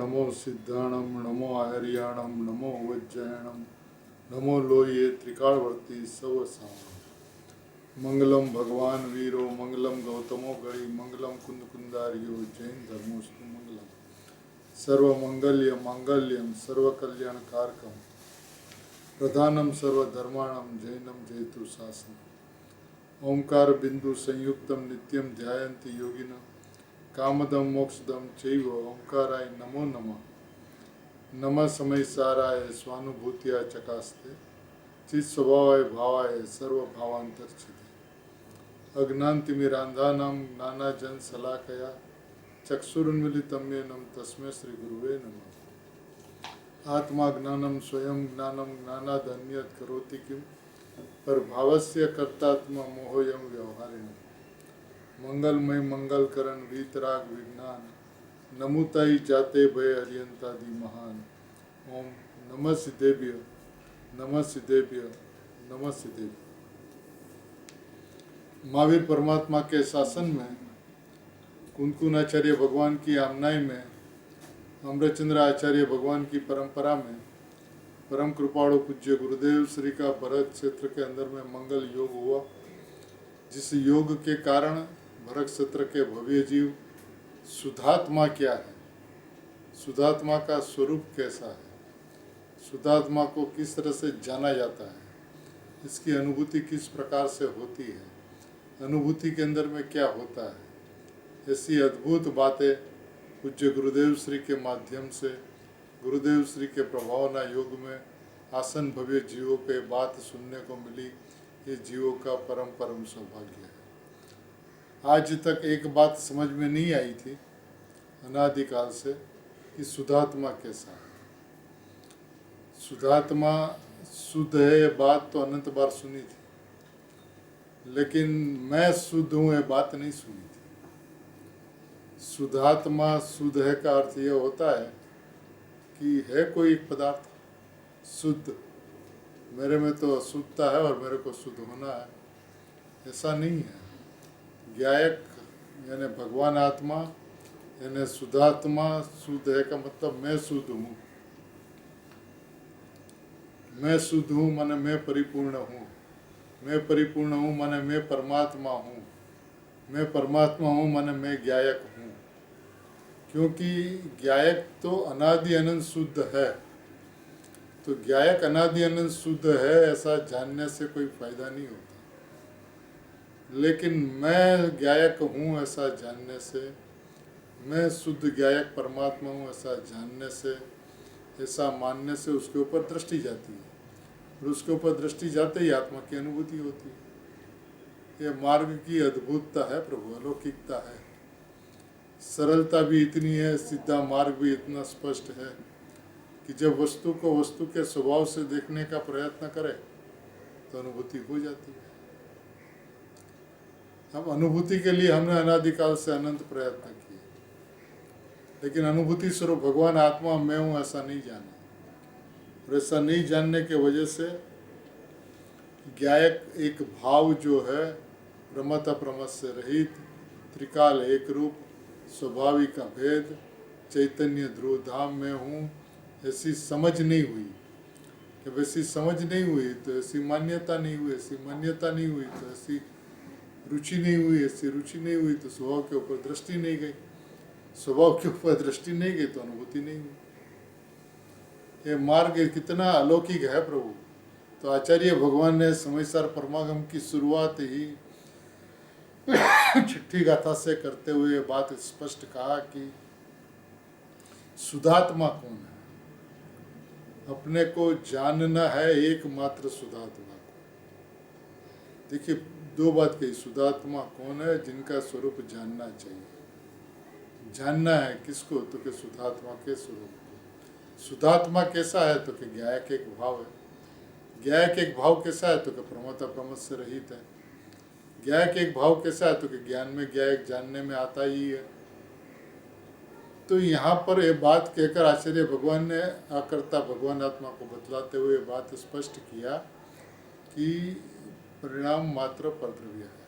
नमो सिद्धाणम नमो आर्याणम नमो वज्जयणम नमो लोये त्रिकालवर्ती सवसाम मंगलम भगवान वीरो मंगलम गौतमो गणि मंगलम कुंद कुंदारियो जैन धर्मोस्तु मंगलम सर्वमंगल्य मांगल्यम सर्वकल्याणकारकम प्रधानम सर्वधर्माणम जैनम जयतु शासनम ओंकार बिंदु संयुक्तम नित्यम ध्यायन्ति योगिनः कामदम मोक्षदम चैव ओंकाराय नमो नमः नमः समय साराय स्वानुभूतिया चकास्ते चित स्वभावाय भावाय सर्वभावांतर्छिते अज्ञानतिमिरान्धानां ज्ञानाजन शलाकया चक्षुरुन्मीलितं येन तस्मै श्री गुरुवे नमः आत्मा ज्ञानम स्वयं ज्ञानम ज्ञानादन्यत् करोति किम पर भावस्य कर्तात्मा मोहोयम व्यवहारिणः मंगलमय मंगल करण वीतराग विज्ञान नमुताई जाते भय हरियंतादि महान ओम नमः सिद्धेभ्य नमः सिद्धेभ्य नमः सिद्धेभ्य। महावीर परमात्मा के शासन में कुंदकुन आचार्य भगवान की आमनाई में अमृतचंद्र आचार्य भगवान की परंपरा में परम कृपाणु पूज्य गुरुदेव श्री का भरत क्षेत्र के अंदर में मंगल योग हुआ, जिस योग के कारण भरत क्षेत्र के भव्य जीव शुद्धात्मा क्या है, शुद्धात्मा का स्वरूप कैसा है, शुद्धात्मा को किस तरह से जाना जाता है, इसकी अनुभूति किस प्रकार से होती है, अनुभूति के अंदर में क्या होता है, ऐसी अद्भुत बातें पूज्य गुरुदेव श्री के माध्यम से गुरुदेव श्री के प्रभावना योग में आसन भव्य जीवों पे बात सुनने को मिली। ये जीवों का परम परम सौभाग्य है। आज तक एक बात समझ में नहीं आई थी अनादिकाल से कि शुद्धात्मा कैसा है। शुद्धात्मा शुद्ध है ये बात तो अनंत बार सुनी थी, लेकिन मैं शुद्ध हूँ ये बात नहीं सुनी थी। शुद्धात्मा शुद्ध है का अर्थ ये होता है कि है कोई एक पदार्थ शुद्ध, मेरे में तो अशुद्धता है और मेरे को शुद्ध होना है, ऐसा नहीं है। ज्ञायक यानी भगवान आत्मा यानी शुद्धात्मा शुद्ध है का मतलब मैं शुद्ध हूँ। मैं शुद्ध हूँ माने मैं परिपूर्ण हूँ, मैं परिपूर्ण हूँ माने मैं परमात्मा हूँ, मैं परमात्मा हूँ माने मैं ज्ञायक हूँ। क्योंकि ज्ञायक तो अनादि अनंत शुद्ध है, तो ज्ञायक अनादि अनंत शुद्ध है ऐसा जानने से कोई फायदा नहीं होता, लेकिन मैं ज्ञायक हूँ ऐसा जानने से, मैं शुद्ध ज्ञायक परमात्मा हूँ ऐसा जानने से, ऐसा मानने से उसके ऊपर दृष्टि जाती है, और उसके ऊपर दृष्टि जाते ही आत्मा की अनुभूति होती है। ये मार्ग की अद्भुतता है प्रभु, अलौकिकता है। सरलता भी इतनी है, सीधा मार्ग भी इतना स्पष्ट है कि जब वस्तु को वस्तु के स्वभाव से देखने का प्रयत्न करें तो अनुभूति हो जाती है। अब अनुभूति के लिए हमने अनादिकाल से अनंत प्रयत्न किए, लेकिन अनुभूति स्वरूप भगवान आत्मा मैं हूँ ऐसा नहीं जाना, और ऐसा नहीं जानने के वजह से ज्ञायक एक भाव जो है प्रमत अप्रमत से रहित, त्रिकाल एक रूप, स्वाभाविक भेद, चैतन्य ध्रुव धाम में हूँ, ऐसी समझ नहीं हुई। जब ऐसी समझ नहीं हुई तो ऐसी मान्यता नहीं हुई, ऐसी मान्यता नहीं हुई तो ऐसी रुचि नहीं हुई, ऐसी रुचि नहीं हुई तो स्वभाव के ऊपर दृष्टि नहीं गई, स्वभाव के ऊपर दृष्टि नहीं गई तो अनुभूति नहीं हुई। ये मार्ग कितना अलौकिक है प्रभु। तो आचार्य भगवान ने समयसार परमागम की शुरुआत ही छठी गाथा से करते हुए बात स्पष्ट कहा कि शुद्धात्मा कौन है, अपने को जानना है एकमात्र शुद्धात्मा को। देखिए दो बात कही, शुद्धात्मा कौन है, जिनका स्वरूप जानना चाहिए। जानना है किसको, तो कि शुद्धात्मा के स्वरूप को। शुद्धात्मा कैसा है, तो कि ज्ञायक एक भाव है। ज्ञायक एक भाव कैसा है, तो कि प्रमत अप्रमत से रहित है। ज्ञायक एक भाव कैसा है, तो कि ज्ञान में ज्ञायक जानने में आता ही है। तो यहाँ पर ये बात कहकर आचार्य भगवान ने आकर्ता भगवान आत्मा को बतलाते हुए बात स्पष्ट किया कि परिणाम मात्र परद्रव्य है,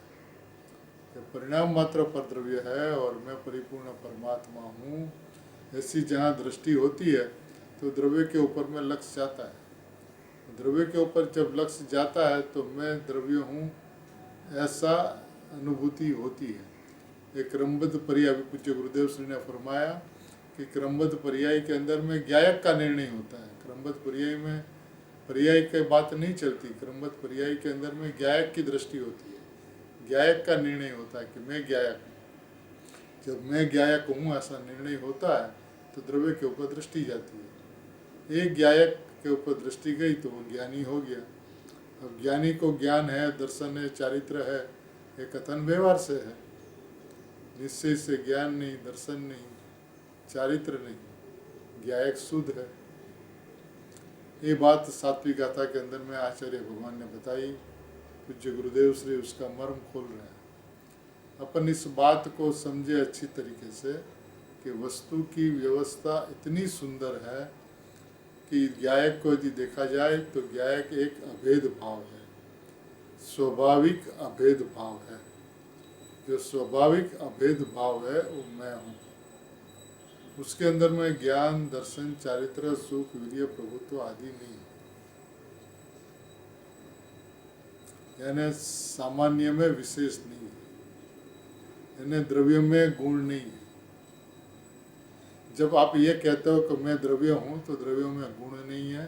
ये परिणाम मात्र परद्रव्य है और मैं परिपूर्ण परमात्मा हूँ, ऐसी जहाँ दृष्टि होती है तो द्रव्य के ऊपर में लक्ष्य जाता है। द्रव्य के ऊपर जब लक्ष्य जाता है तो मैं द्रव्य हूँ ऐसा अनुभूति होती है। एक क्रमबद्ध पर्याय, पूज्य गुरुदेव श्री ने फरमाया कि क्रमबद्ध पर्याय के अंदर में ज्ञायक का निर्णय होता है। क्रमबद्ध पर्याय में पर्याय की बात नहीं चलती, क्रमबद्ध पर्याय के अंदर में ज्ञायक की दृष्टि होती है। ज्ञायक का निर्णय होता है कि मैं ज्ञायक हूँ। जब मैं ज्ञायक हूँ ऐसा निर्णय होता है तो द्रव्य के ऊपर दृष्टि जाती है। एक ज्ञायक के ऊपर दृष्टि गई तो वो ज्ञानी हो गया। अब ज्ञानी को ज्ञान है, दर्शन है, चारित्र है, ये कथन व्यवहार से है। निश्चय से ज्ञान नहीं, दर्शन नहीं, चारित्र नहीं, ज्ञायक शुद्ध है। ये बात सात्विक गाथा के अंदर में आचार्य भगवान ने बताई। पूज्य गुरुदेव श्री उसका मर्म खोल रहे हैं। अपन इस बात को समझे अच्छी तरीके से कि वस्तु की व्यवस्था इतनी सुंदर है कि ज्ञायक को यदि देखा जाए तो ज्ञायक एक अभेद भाव है, स्वाभाविक अभेद भाव है। जो स्वाभाविक अभेद भाव है वो मैं हूँ। उसके अंदर में ज्ञान, दर्शन, चारित्र, सुख, वीर्य, प्रभुत्व आदि नहीं है। यानी सामान्य में विशेष नहीं है, यानी द्रव्य में गुण नहीं है। जब आप ये कहते हो कि मैं द्रव्य हूँ तो द्रव्यों में गुण नहीं है,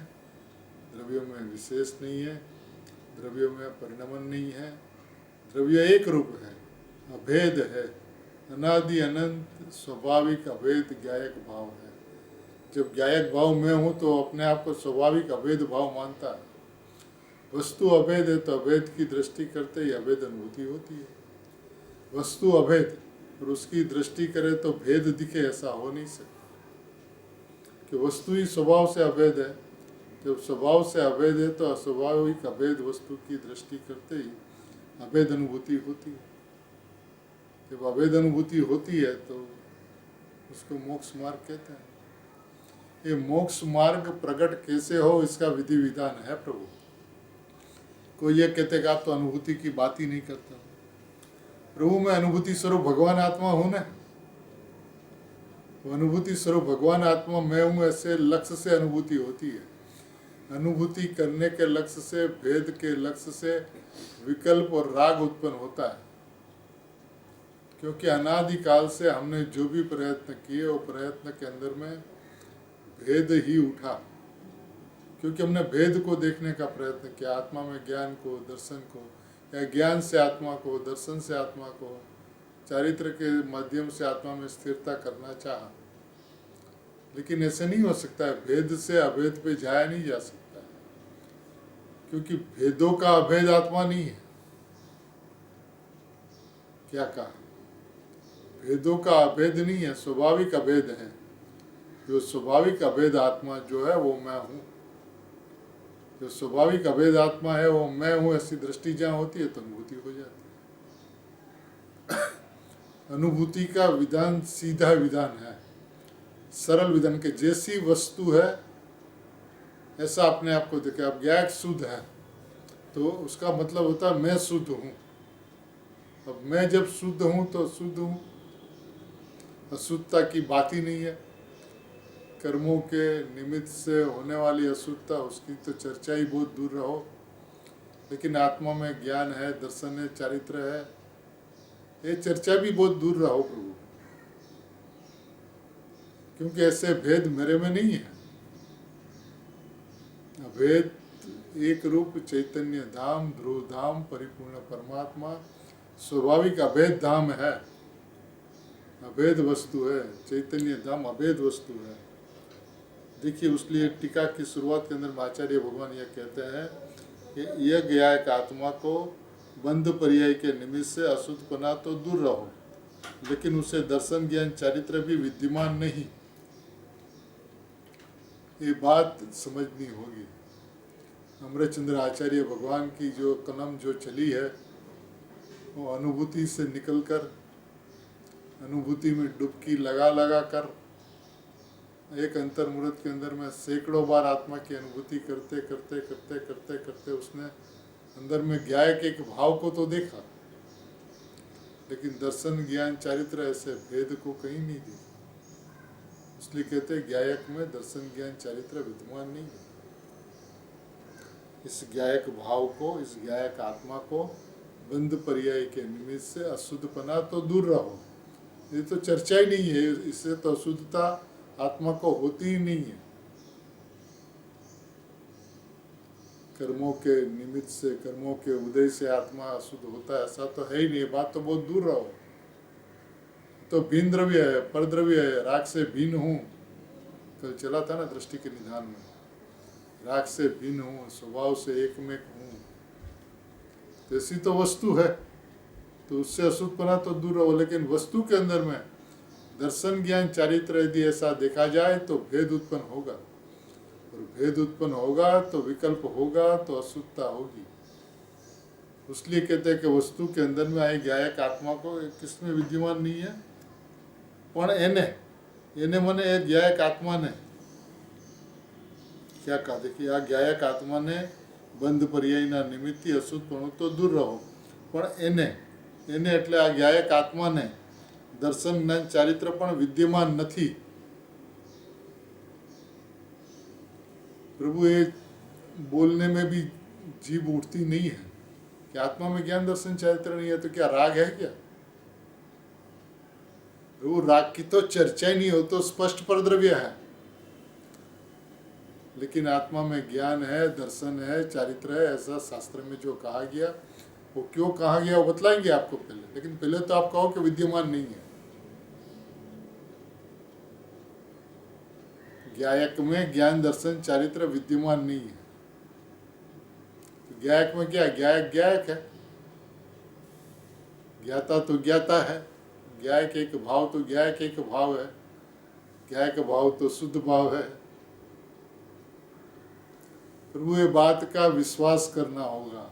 द्रव्यों में विशेष नहीं है, द्रव्यों में परिणमन नहीं है। द्रव्य एक रूप है, अभेद है, अनादि अनंत स्वाभाविक अभेद ज्ञायक भाव है। जब ज्ञायक भाव मैं हूँ तो अपने आप को स्वाभाविक अभेद भाव मानता है। वस्तु अभेद है तो अभेद की दृष्टि करते ही अभेद अनुभूति होती है। वस्तु अभेद और उसकी दृष्टि करे तो भेद दिखे, ऐसा हो नहीं सकता कि वस्तु ही स्वभाव से अभेद है। जब स्वभाव से अभेद है तो अस्वाभाविक अभेद वस्तु की दृष्टि करते ही अभेद अनुभूति होती है। जब अभेद अनुभूति होती है तो उसको मोक्ष मार्ग कहते हैं। ये मोक्ष मार्ग प्रकट कैसे हो इसका विधि विधान है प्रभु। कोई ये कहते कि आप तो अनुभूति की बात ही नहीं करते। प्रभु मैं अनुभूति स्वरूप भगवान आत्मा हूँ ना। वो अनुभूति स्वरूप भगवान आत्मा मैं हूँ, ऐसे लक्ष्य से अनुभूति होती है। अनुभूति करने के लक्ष्य से, भेद के लक्ष्य से विकल्प और राग उत्पन्न होता है। क्योंकि अनादिकाल से हमने जो भी प्रयत्न किए वो प्रयत्न के अंदर में भेद ही उठा। क्योंकि हमने भेद को देखने का प्रयत्न किया, आत्मा में ज्ञान को, दर्शन को, या ज्ञान से आत्मा को, दर्शन से आत्मा को, चारित्र के माध्यम से आत्मा में स्थिरता करना चाहा। लेकिन ऐसे नहीं हो सकता है, भेद से अभेद पे जाया नहीं जा सकता है। क्योंकि भेदों का अभेद आत्मा नहीं है। क्या कहा? भेदों का अभेद नहीं है, स्वाभाविक अभेद है। जो स्वाभाविक अभेद आत्मा जो है वो मैं हूँ। जो स्वाभाविक अभेद आत्मा है वो मैं हूँ, ऐसी दृष्टि जहाँ होती है तो अनुभूति हो जाती है। अनुभूति का विधान सीधा विधान है, सरल विधान के जैसी वस्तु है ऐसा अपने आप को देखे। अब ज्ञायक शुद्ध है तो उसका मतलब होता है मैं शुद्ध हूँ। अब मैं जब शुद्ध हूँ तो शुद्ध हूँ, अशुद्धता की बात ही नहीं है। कर्मों के निमित्त से होने वाली अशुद्धता, उसकी तो चर्चा ही बहुत दूर रहो। लेकिन आत्मा में ज्ञान है, दर्शन है, चारित्र है, ये चर्चा भी बहुत दूर रहो प्रभु। क्योंकि ऐसे भेद मेरे में नहीं है। अभेद एक रूप चैतन्य धाम, ध्रुव धाम, परिपूर्ण परमात्मा स्वाभाविक अभेद धाम है, अभेद वस्तु है। चैतन्य धाम अभेद वस्तु है। देखिए, उसलिए टीका की शुरुआत के अंदर आचार्य भगवान यह कहते हैं कि यह ज्ञायक आत्मा को बंध पर्याय के निमित्त से अशुद्धपना तो दूर रहो, लेकिन उसे दर्शन, ज्ञान, चारित्र भी विद्यमान नहीं। ये बात समझनी होगी। अमृतचंद्र आचार्य भगवान की जो कलम जो चली है वो अनुभूति से निकलकर अनुभूति में डुबकी लगा लगा कर एक अंतर्मुहूर्त के अंदर में सैकड़ों बार आत्मा की अनुभूति करते करते करते करते करते उसने अंदर में ज्ञायक एक भाव को तो देखा, लेकिन दर्शन, ज्ञान, चारित्र ऐसे भेद को कहीं नहीं देखा। इसलिए कहते हैं ज्ञायक में दर्शन ज्ञान चारित्र विद्यमान नहीं है। इस ज्ञायक भाव को, इस ज्ञायक आत्मा को बंध पर्याय के निमित्त से अशुद्धपना तो दूर रहो। ये तो चर्चा ही नहीं है, इससे तो अशुद्धता आत्मा को होती ही नहीं है। कर्मों के निमित्त से, कर्मों के उदय से आत्मा अशुद्ध होता है, ऐसा तो है ही नहीं। बात तो बहुत दूर रहो। तो भिन्न द्रव्य है, परद्रव्य है, राग से भिन्न हूँ। कल चला था ना दृष्टि के निधान में, राग से भिन्न हूँ, स्वभाव से एकमेक हूँ, ऐसी तो वस्तु है, तो उससे अशुद्धपना तो दूर रहो। लेकिन वस्तु के अंदर में दर्शन ज्ञान चारित्र यदि ऐसा देखा जाए तो भेद उत्पन्न होगा, और भेद उत्पन्न होगा तो विकल्प होगा, तो अशुद्धता होगी। इसलिए कहते हैं कि वस्तु के अंदर में आए ज्ञायक आत्मा को किसमें विद्यमान नहीं है, पण एने मने एक ज्ञायक आत्मा ने क्या कहा, देखिए आ ज्ञायक आत्मा ने બંધ પર્યાયના નિમિત્તથી અશુદ્ધપણું તો દૂર રહો, પણ એને એટલે આ જ્ઞાયક આત્માને દર્શન જ્ઞાન ચારિત્ર પણ વિદ્યમાન નથી। प्रभु ये बोलने में भी जीभ उठती नहीं है कि आत्मा में ज्ञान दर्शन चारित्र नहीं है, तो क्या राग है क्या? प्रभु राग की तो चर्चा ही नहीं हो, तो स्पष्ट परद्रव्य है। लेकिन आत्मा में ज्ञान है, दर्शन है, चारित्र है, ऐसा शास्त्र में जो कहा गया, वो क्यों कहा गया वो बतलाएंगे आपको पहले। लेकिन पहले तो आप कहो कि विद्यमान नहीं है। ज्ञायक में ज्ञान दर्शन चारित्र विद्यमान नहीं है। तो ज्ञायक में क्या, ज्ञायक ज्ञायक है, ज्ञाता तो ज्ञाता है, ज्ञायक एक भाव तो ज्ञायक एक भाव है, ज्ञायक भाव तो शुद्ध भाव है। प्रभु ये बात का विश्वास करना होगा,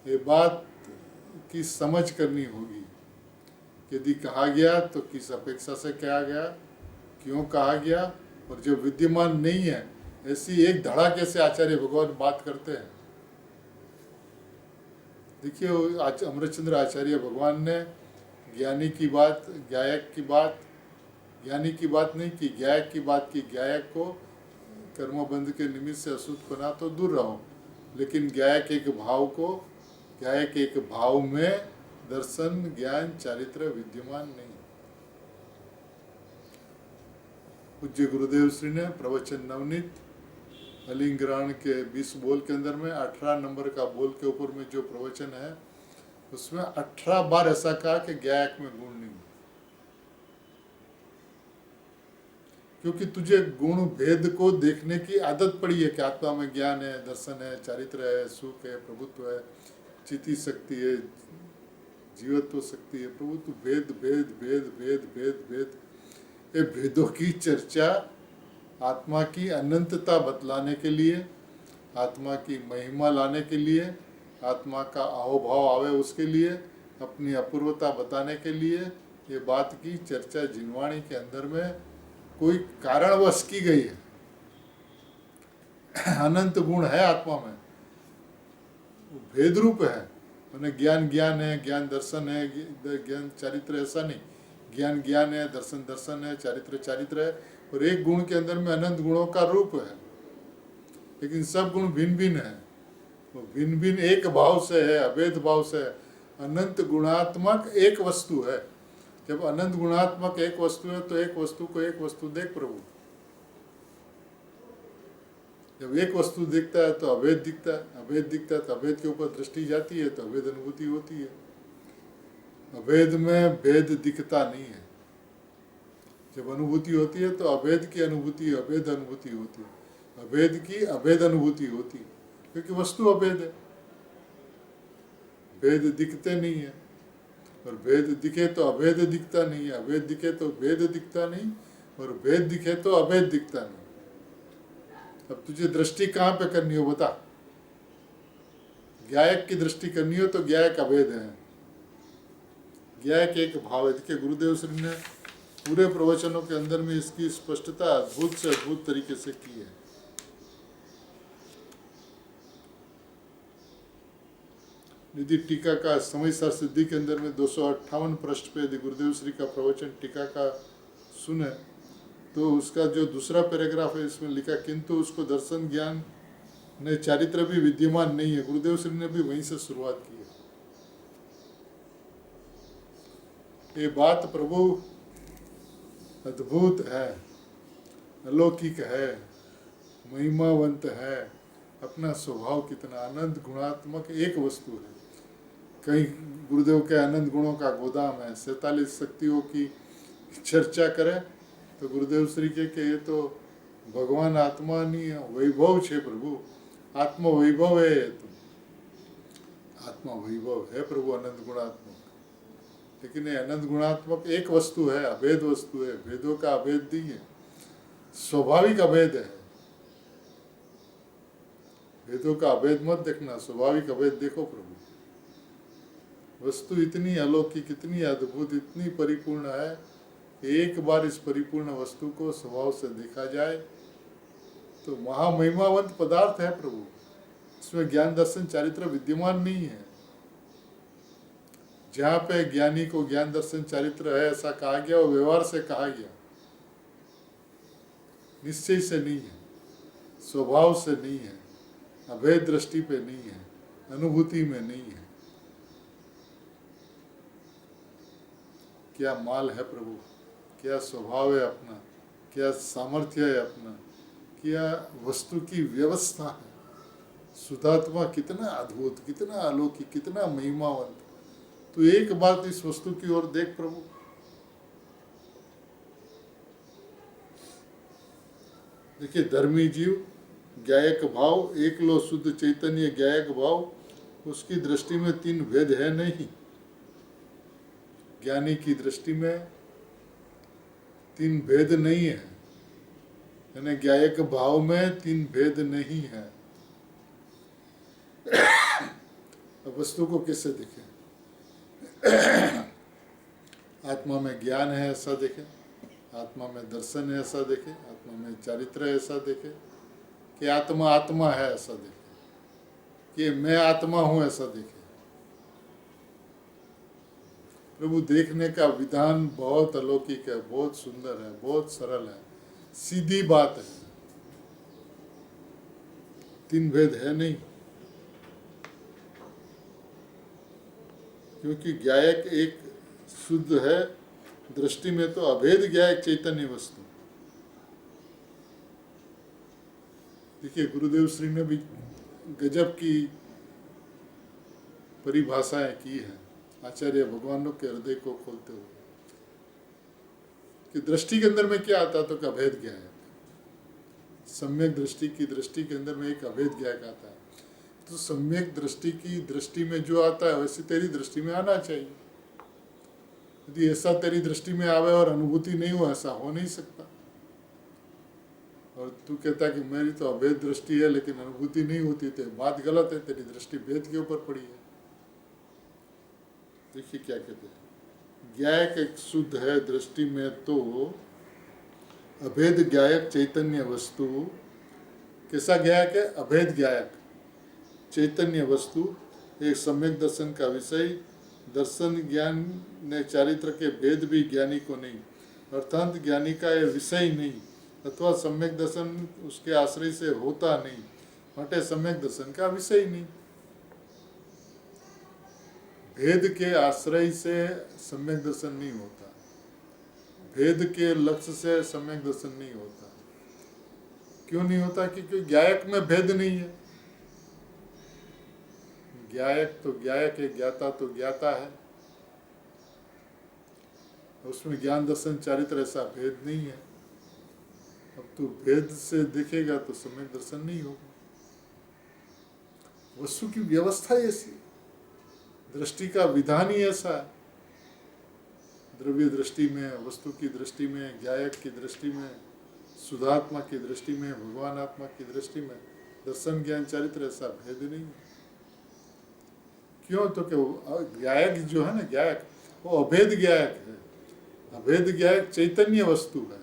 ये बात की समझ करनी होगी। यदि कहा गया तो किस अपेक्षा से कहा गया, क्यों कहा गया, और जो विद्यमान नहीं है ऐसी एक धड़ाके से आचार्य भगवान बात करते हैं। देखिए अमृतचंद्र आचार्य भगवान ने ज्ञानी की बात, ज्ञायक की बात, ज्ञानी की बात नहीं की, ज्ञायक की बात की। ज्ञायक को कर्मबंध के निमित्त से अशुद्धपना तो दूर रहो, लेकिन ज्ञायक एक भाव को, ज्ञायक एक भाव में दर्शन ज्ञान चारित्र विद्यमान नहीं। पूज्य गुरुदेव श्री ने प्रवचन नवनीत अलिंग्राण के 20 बोल के अंदर में 18 नंबर का बोल के ऊपर में जो प्रवचन है, उसमें 18 बार ऐसा कहा कि ज्ञायक में गुण नहीं, क्योंकि तुझे गुण भेद को देखने की आदत पड़ी है कि आत्मा में ज्ञान है, दर्शन है, चारित्र है, सुख है, प्रभुत्व है, चिति शक्ति है, जीवत्व शक्ति है। प्रभु तू भेद भेद भेद भेद भेद भेद, ये भेदों की चर्चा आत्मा की अनंतता बतलाने के लिए, आत्मा की महिमा लाने के लिए, आत्मा का अहोभाव आवे उसके लिए, अपनी अपूर्वता बताने के लिए ये बात की चर्चा जिनवाणी के अंदर में कोई कारणवश की गई है। अनंत गुण है आत्मा में, भेद रूप है। मैंने ज्ञान ज्ञान है, ज्ञान दर्शन है, ज्ञान चारित्र ऐसा नहीं, ज्ञान ज्ञान है, दर्शन दर्शन है, चारित्र चारित्र है, और एक गुण के अंदर में अनंत गुणों का रूप है। लेकिन सब गुण भिन्न भिन्न है, वो भिन्न भिन्न एक भाव से है, अभेद भाव से है। अनंत गुणात्मक एक वस्तु है। जब अनंत गुणात्मक एक वस्तु है तो एक वस्तु को एक वस्तु देख प्रभु। जब एक वस्तु दिखता है तो अभेद दिखता है, अभेद दिखता है तो अभेद के ऊपर दृष्टि जाती है तो अभेद अनुभूति होती है। अभेद में भेद दिखता नहीं है। जब अनुभूति होती है तो अभेद की अनुभूति अभेद अनुभूति होती है, अभेद की अभेद अनुभूति होती है, क्योंकि वस्तु अभेद है। भेद दिखते नहीं है, और भेद दिखे तो अभेद दिखता नहीं है, अभेद दिखे तो भेद दिखता नहीं, और भेद दिखे तो अभेद दिखता नहीं। अब तुझे दृष्टि कहाँ पे करनी हो बता। ज्ञायक की दृष्टि करनी हो तो ज्ञायक अभेद है, ज्ञायक एक भाव है। देखिए गुरुदेव श्री ने पूरे प्रवचनों के अंदर में इसकी स्पष्टता अद्भुत से अद्भुत तरीके से की है। यदि टीका का समय सार सिद्धि के अंदर में 258 पृष्ठ पे यदि गुरुदेव श्री का प्रवचन टीका का सुने तो उसका जो दूसरा पैराग्राफ है इसमें लिखा, किंतु उसको दर्शन ज्ञान ने चारित्र भी विद्यमान नहीं है। गुरुदेव श्री ने भी वहीं से शुरुआत की है। ये बात प्रभु अद्भुत है, अलौकिक है, महिमावंत है। अपना स्वभाव कितना आनंद गुणात्मक एक वस्तु है। कहीं गुरुदेव के आनंद गुणों का गोदाम है, 47 शक्तियों की चर्चा करें तो गुरुदेव श्री के ये तो भगवान आत्मा नहीं वैभव छे प्रभु, आत्म वैभव है। ये तो आत्मा वैभव है प्रभु अनंत गुणात्मक। लेकिन ये अनंत गुणात्मक एक वस्तु है, अभेद वस्तु है, भेदों का अभेद नहीं है, स्वाभाविक अभेद है। भेदों का अभेद मत देखना, स्वाभाविक अभेद देखो प्रभु। वस्तु इतनी अलौकिक, इतनी अद्भुत, इतनी परिपूर्ण है कि एक बार इस परिपूर्ण वस्तु को स्वभाव से देखा जाए तो महामहिमावंत पदार्थ है प्रभु। इसमें ज्ञान दर्शन चारित्र विद्यमान नहीं है। जहाँ पे ज्ञानी को ज्ञान दर्शन चारित्र है ऐसा कहा गया, वो व्यवहार से कहा गया, निश्चय से नहीं है, स्वभाव से नहीं है, अभेद दृष्टि पे नहीं है, अनुभूति में नहीं है। क्या माल है प्रभु, क्या स्वभाव है अपना, क्या सामर्थ्य है अपना, क्या वस्तु की व्यवस्था है। शुद्धात्मा कितना अद्भुत, कितना अलौकिक, कितना महिमावंत। तो एक बात इस वस्तु की ओर देख प्रभु। देखिए, धर्मी जीव ज्ञायक भाव, एक लो शुद्ध चैतन्य ज्ञायक भाव, उसकी दृष्टि में तीन भेद है नहीं। ज्ञानी की दृष्टि में तीन भेद नहीं है, यानी ज्ञायक भाव में तीन भेद नहीं है। अब वस्तु को कैसे देखें? आत्मा में ज्ञान है ऐसा देखें, आत्मा में दर्शन है ऐसा देखें, आत्मा में चारित्र है ऐसा देखें, कि आत्मा आत्मा है ऐसा देखें, कि मैं आत्मा हूं ऐसा देखें। प्रभु देखने का विधान बहुत अलौकिक है, बहुत सुंदर है, बहुत सरल है, सीधी बात है। तीन भेद है नहीं, क्योंकि ज्ञायक एक शुद्ध है, दृष्टि में तो अभेद ज्ञायक चैतन्य वस्तु। देखिए, गुरुदेव श्री ने भी गजब की परिभाषाएं की है आचार्य भगवानों के हृदय को खोलते हुए, कि दृष्टि के अंदर में क्या आता है, तो अभेद ज्ञायक। सम्यक दृष्टि की दृष्टि के अंदर में एक अभेद ज्ञायक आता है। तो सम्यक दृष्टि की दृष्टि में जो आता है वैसे तेरी दृष्टि में आना चाहिए। यदि ऐसा तेरी दृष्टि में आवे और अनुभूति नहीं हो, ऐसा हो नहीं सकता। और तू कहता कि मेरी तो अभेद दृष्टि है लेकिन अनुभूति नहीं होती, तो बात गलत है, तेरी दृष्टि भेद के ऊपर पड़ी है। देखिए क्या कहते हैं, ज्ञायक एक शुद्ध है दृष्टि में, तो अभेद ज्ञायक चैतन्य वस्तु। कैसा ज्ञायक है? अभेद ज्ञायक चैतन्य वस्तु, एक सम्यक दर्शन का विषय। दर्शन ज्ञान ने चारित्र के भेद भी ज्ञानी को नहीं, अर्थात ज्ञानी का ये विषय नहीं, अथवा सम्यक दर्शन उसके आश्रय से होता नहीं, हटे सम्यक दर्शन का विषय नहीं। भेद के आश्रय से सम्यक दर्शन नहीं होता, भेद के लक्ष्य से सम्यक दर्शन नहीं होता। क्यों नहीं होता? क्योंकि ज्ञायक में भेद नहीं है। ज्ञायक तो ज्ञायक है, ज्ञाता तो ज्ञाता है, उसमें ज्ञान दर्शन चारित्र ऐसा भेद नहीं है। अब तू भेद से देखेगा तो सम्यक दर्शन नहीं होगा। वस्तु की व्यवस्था ऐसी, दृष्टि का विधान ही ऐसा है। द्रव्य दृष्टि में, वस्तु की दृष्टि में, ज्ञायक की दृष्टि में, शुद्धात्मा की दृष्टि में, भगवान आत्मा की दृष्टि में दर्शन ज्ञान चारित्र ऐसा भेद नहीं है। क्यों? तो कि ज्ञायक जो है ना, ज्ञायक वो अभेद ज्ञायक है। अभेद ज्ञायक चैतन्य वस्तु है।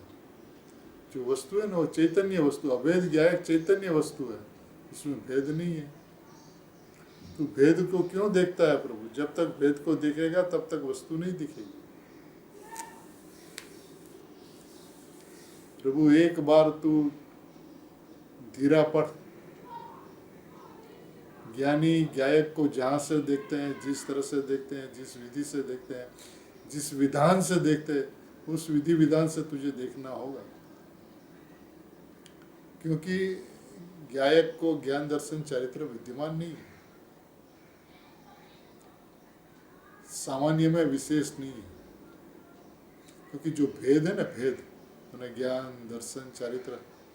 जो वस्तु है ना वो चैतन्य वस्तु, अभेद ज्ञायक चैतन्य वस्तु है, इसमें भेद नहीं है। तो भेद को क्यों देखता है प्रभु? जब तक भेद को देखेगा तब तक वस्तु नहीं दिखेगी। प्रभु एक बार तू धीरा पढ़। ज्ञानी गायक को जहाँ से देखते हैं, जिस तरह से देखते हैं, जिस विधि से देखते हैं, जिस विधान से देखते हैं, उस विधि विधान से तुझे देखना होगा। क्योंकि गायक को ज्ञान दर्शन चारित्र विद्यमान नहीं है, सामान्य में विशेष नहीं है। क्योंकि जो भेद है ना, भेद मैंने ज्ञान दर्शन चारित्र,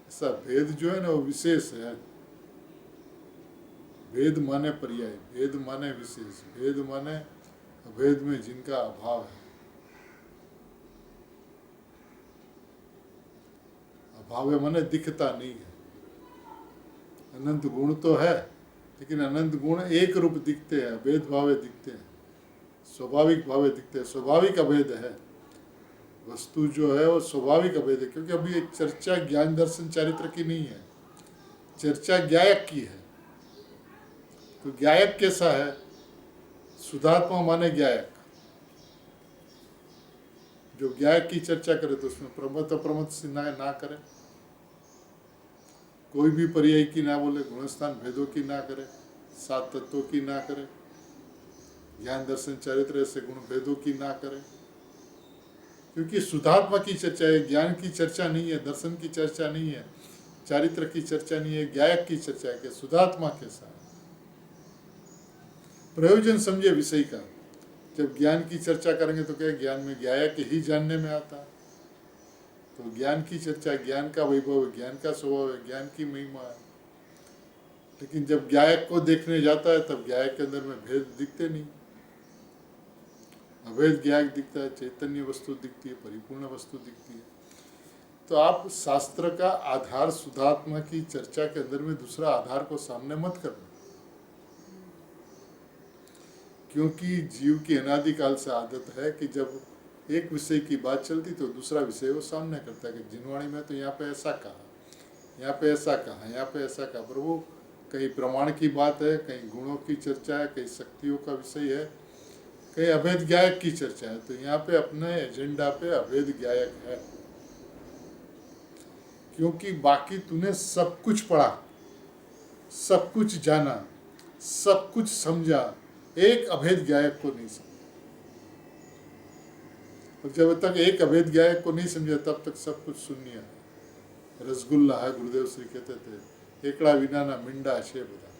ऐसा भेद जो है ना वो विशेष है। भेद माने पर्याय, भेद माने विशेष, भेद माने अभेद में जिनका अभाव है। अभाव है माने दिखता नहीं है। अनंत गुण तो है, लेकिन अनंत गुण एक रूप दिखते हैं, अभेद भावे दिखते हैं, स्वाभाविक भावे दिखते हैं। स्वाभाविक अभेद है, वस्तु जो है वो स्वाभाविक अभेद है। क्योंकि अभी एक चर्चा ज्ञान दर्शन चारित्र की नहीं है, चर्चा गायक की है। तो गायक कैसा है? शुद्धात्मा माने गायक। जो गायक की चर्चा करे तो उसमें प्रमथ अप्रमथ से ना करे, कोई भी पर्याय की ना बोले, गुणस्थान भेदों की ना करे, सात तत्वों की ना करे, ज्ञान दर्शन चारित्र ऐसे गुण भेदों की ना करे। क्योंकि शुद्धात्मा की चर्चा है, ज्ञान की चर्चा नहीं है, दर्शन की चर्चा नहीं है, चारित्र की चर्चा नहीं है, गायक की चर्चा है कि शुद्धात्मा कैसा है। प्रयोजन समझे विषय का। जब ज्ञान की चर्चा करेंगे तो क्या ज्ञान में गायक ही जानने में आता है। तो ज्ञान की चर्चा, ज्ञान का वैभव है, ज्ञान का स्वभाव है, ज्ञान की महिमा है। लेकिन जब गायक को देखने जाता है तब गायक के अंदर में भेद दिखते नहीं, अभेद गायक दिखता है, चैतन्य वस्तु दिखती है, परिपूर्ण वस्तु दिखती है। तो आप शास्त्र का आधार शुद्धात्मा की चर्चा के अंदर में दूसरा आधार को सामने मत करना। क्योंकि जीव की अनादिकाल से आदत है कि जब एक विषय की बात चलती तो दूसरा विषय वो सामने करता है कि जिनवाणी में तो यहाँ पे ऐसा कहा, यहाँ पे ऐसा कहा, यहाँ पे ऐसा कहा। प्रभु कहीं प्रमाण की बात है, कहीं गुणों की चर्चा है, कहीं शक्तियों का विषय है, कहीं अभेद गायक की चर्चा है। तो यहाँ पे अपने एजेंडा पे अभेद गायक है। क्योंकि बाकी तूने सब कुछ पढ़ा, सब कुछ जाना, सब कुछ समझा, एक अभेद गायक को नहीं समझा। और जब तक एक अभेद गायक को नहीं समझा तब तक सब कुछ शून्य है। रसगुल्ला है, गुरुदेव श्री कहते थे, एकड़ा बिना ना मिंडा छे बता,